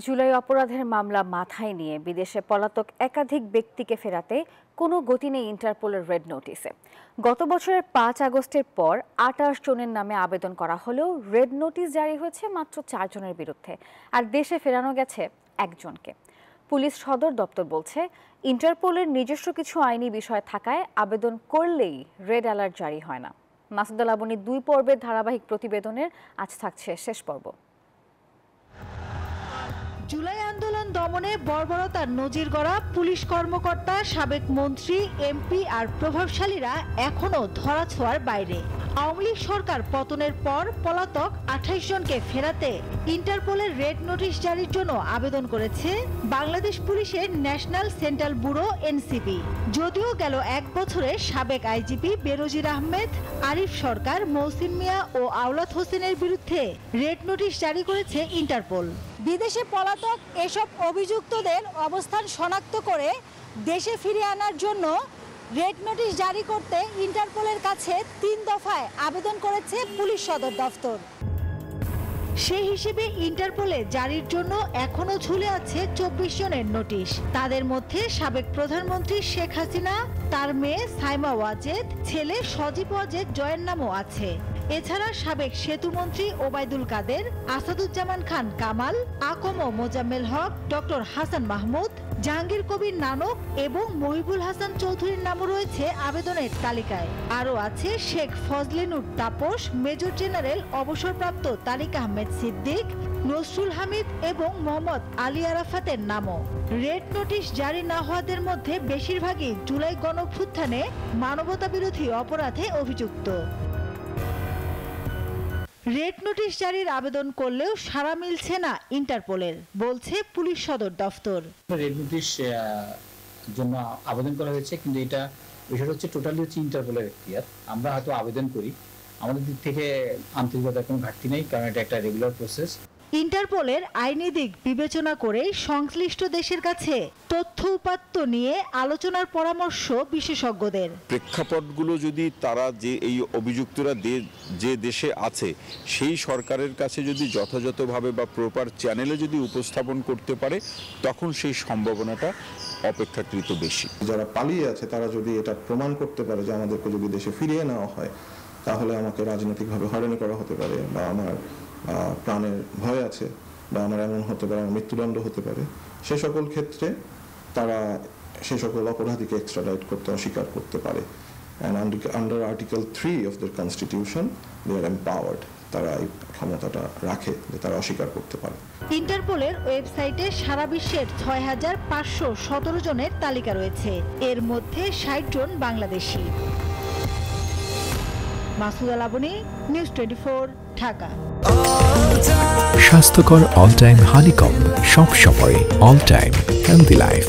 জুলাই অপরাধের মামলা মাথায় নিয়ে বিদেশে পলাতক একাধিক ব্যক্তিকে ফেরাতে কোনো গতি নেই ইন্টারপোলের রেড নোটিসে। গত বছরের ৫ আগস্টের পর ২৮ জনের নামে আবেদন করা হলেও রেড নোটিস জারি হয়েছে মাত্র ৪ জনের বিরুদ্ধে, আর দেশে ফেরানো গেছে একজনকে। পুলিশ সদর দপ্তর বলছে, ইন্টারপোলের নিজস্ব কিছু আইনি বিষয় থাকায় আবেদন করলেই রেড অ্যালার্ট জারি হয় না। মাসুদা লাবণীর ২ পর্বের ধারাবাহিক প্রতিবেদনের আজ থাকছে শেষ পর্ব। জুলাই আন্দোলন দমনে বর্বরতার নজির গড়া পুলিশ কর্মকর্তা, সাবেক মন্ত্রী, এমপি আর প্রভাবশালীরা এখনো ধরাছোঁয়ার বাইরে। আওয়ামী লীগ সরকার পতনের পর পলাতক ২৮ জনকে ফেরাতে ইন্টারপোলের রেড নোটিশ জারির জন্য আবেদন করেছে বাংলাদেশ পুলিশের ন্যাশনাল সেন্ট্রাল ব্যুরো এনসিবি। যদিও গেল ১ বছরে সাবেক আইজিপি বেনজির আহমেদ, আরিফ সরকার, মৌসিম মিয়া ও আওলাদ হোসেনের বিরুদ্ধে রেড নোটিশ জারি করেছে ইন্টারপোল। বিদেশে পলাতক এসব অভিযুক্তদের অবস্থান শনাক্ত করে দেশে ফিরিয়ে আনার জন্য রেড নোটিশ জারি করতে ইন্টারপোলের কাছে ৩ দফায় আবেদন করেছে পুলিশ সদর দফতর। সেই হিসেবে ইন্টারপোলে জারির জন্য এখনো ঝুলে আছে ২৪ জনের নোটিশ। তাদের মধ্যে সাবেক প্রধানমন্ত্রী শেখ হাসিনা, তার মেয়ে সাইমা ওয়াজেদ, ছেলে সজীব ওয়াজেদ জয়ের নামও আছে। এছাড়া সাবেক সেতুমন্ত্রী ওবায়দুল কাদের, আসাদুজ্জামান খান কামাল, আকম মোজাম্মেল হক, ডক্টর হাসান মাহমুদ, জাহাঙ্গীর কবির নানক এবং মহিবুল হাসান চৌধুরীর নামও রয়েছে আবেদনের তালিকায়। আরও আছে শেখ ফজলিনুর তাপস, মেজর জেনারেল অবসরপ্রাপ্ত তারিক আহমেদ সিদ্দিক, নসরুল হামিদ এবং মোহাম্মদ আলী আরাফাতের নামও। রেড নোটিশ জারি না হওয়াদের মধ্যে বেশিরভাগই জুলাই গণঅভ্যুত্থানে মানবতাবিরোধী অপরাধে অভিযুক্ত। রেড নোটিশ জারির আবেদন করলেও সাড়া মিলছে না ইন্টারপোলের, বলছে পুলিশ সদর দফতর। রেড নোটিশ জন্য আবেদন করা হয়েছে, কিন্তু এটা বিষয়টা হচ্ছে টোটালি হচ্ছে ইন্টারপোলের এখতিয়ার। আমরা হয়তো আবেদন করি, আমাদের দিক থেকে আন্তরিকতার কোনো ঘাটতি নেই, কারণ এটা একটা রেগুলার প্রসেস। ইন্টারপোলের আইনি দিক বিবেচনা করে সংশ্লিষ্ট দেশের কাছে তথ্য উপাত্ত নিয়ে আলোচনার পরামর্শ বিশেষজ্ঞদের। প্রেক্ষাপটগুলো যদি তারা যে এই অভিযুক্তরা যে দেশে আছে সেই সরকারের কাছে যদি যথাযথভাবে বা প্রপার চ্যানেলে যদি উপস্থাপন করতে পারে, তখন সেই সম্ভাবনাটা অপেক্ষাকৃত বেশি। যারা পালিয়ে আছে তারা যদি এটা প্রমাণ করতে পারে যে আমাদেরকে যদি দেশে ফিরিয়ে নেওয়া হয় তাহলে আমাকে রাজনৈতিকভাবে হয়রানি করা হতে পারে, বা আমার প্রাণের ভয় আছে, বা আমার এমন হতে পারে আমার মৃত্যুদণ্ড হতে পারে, সে সকল ক্ষেত্রে তারা সে সকল অপরাধীকে এক্সট্রাডাইট করতে অস্বীকার করতে পারে। Under article ৩ of the constitution they are empowered, তারা এই ক্ষমতাটা রাখে যে তারা অস্বীকার করতে পারে। ইন্টারপোলের ওয়েবসাইটে সারা বিশ্বের ৬,৫১৭ জনের তালিকা রয়েছে, এর মধ্যে ৬০ জন বাংলাদেশি। মাসুদা লাবণী, নিউজ 24, ঢাকা। স্বাস্থ্যকর অল টাইম হানিকম, সব সময় অল টাইম হেলদি লাইফ।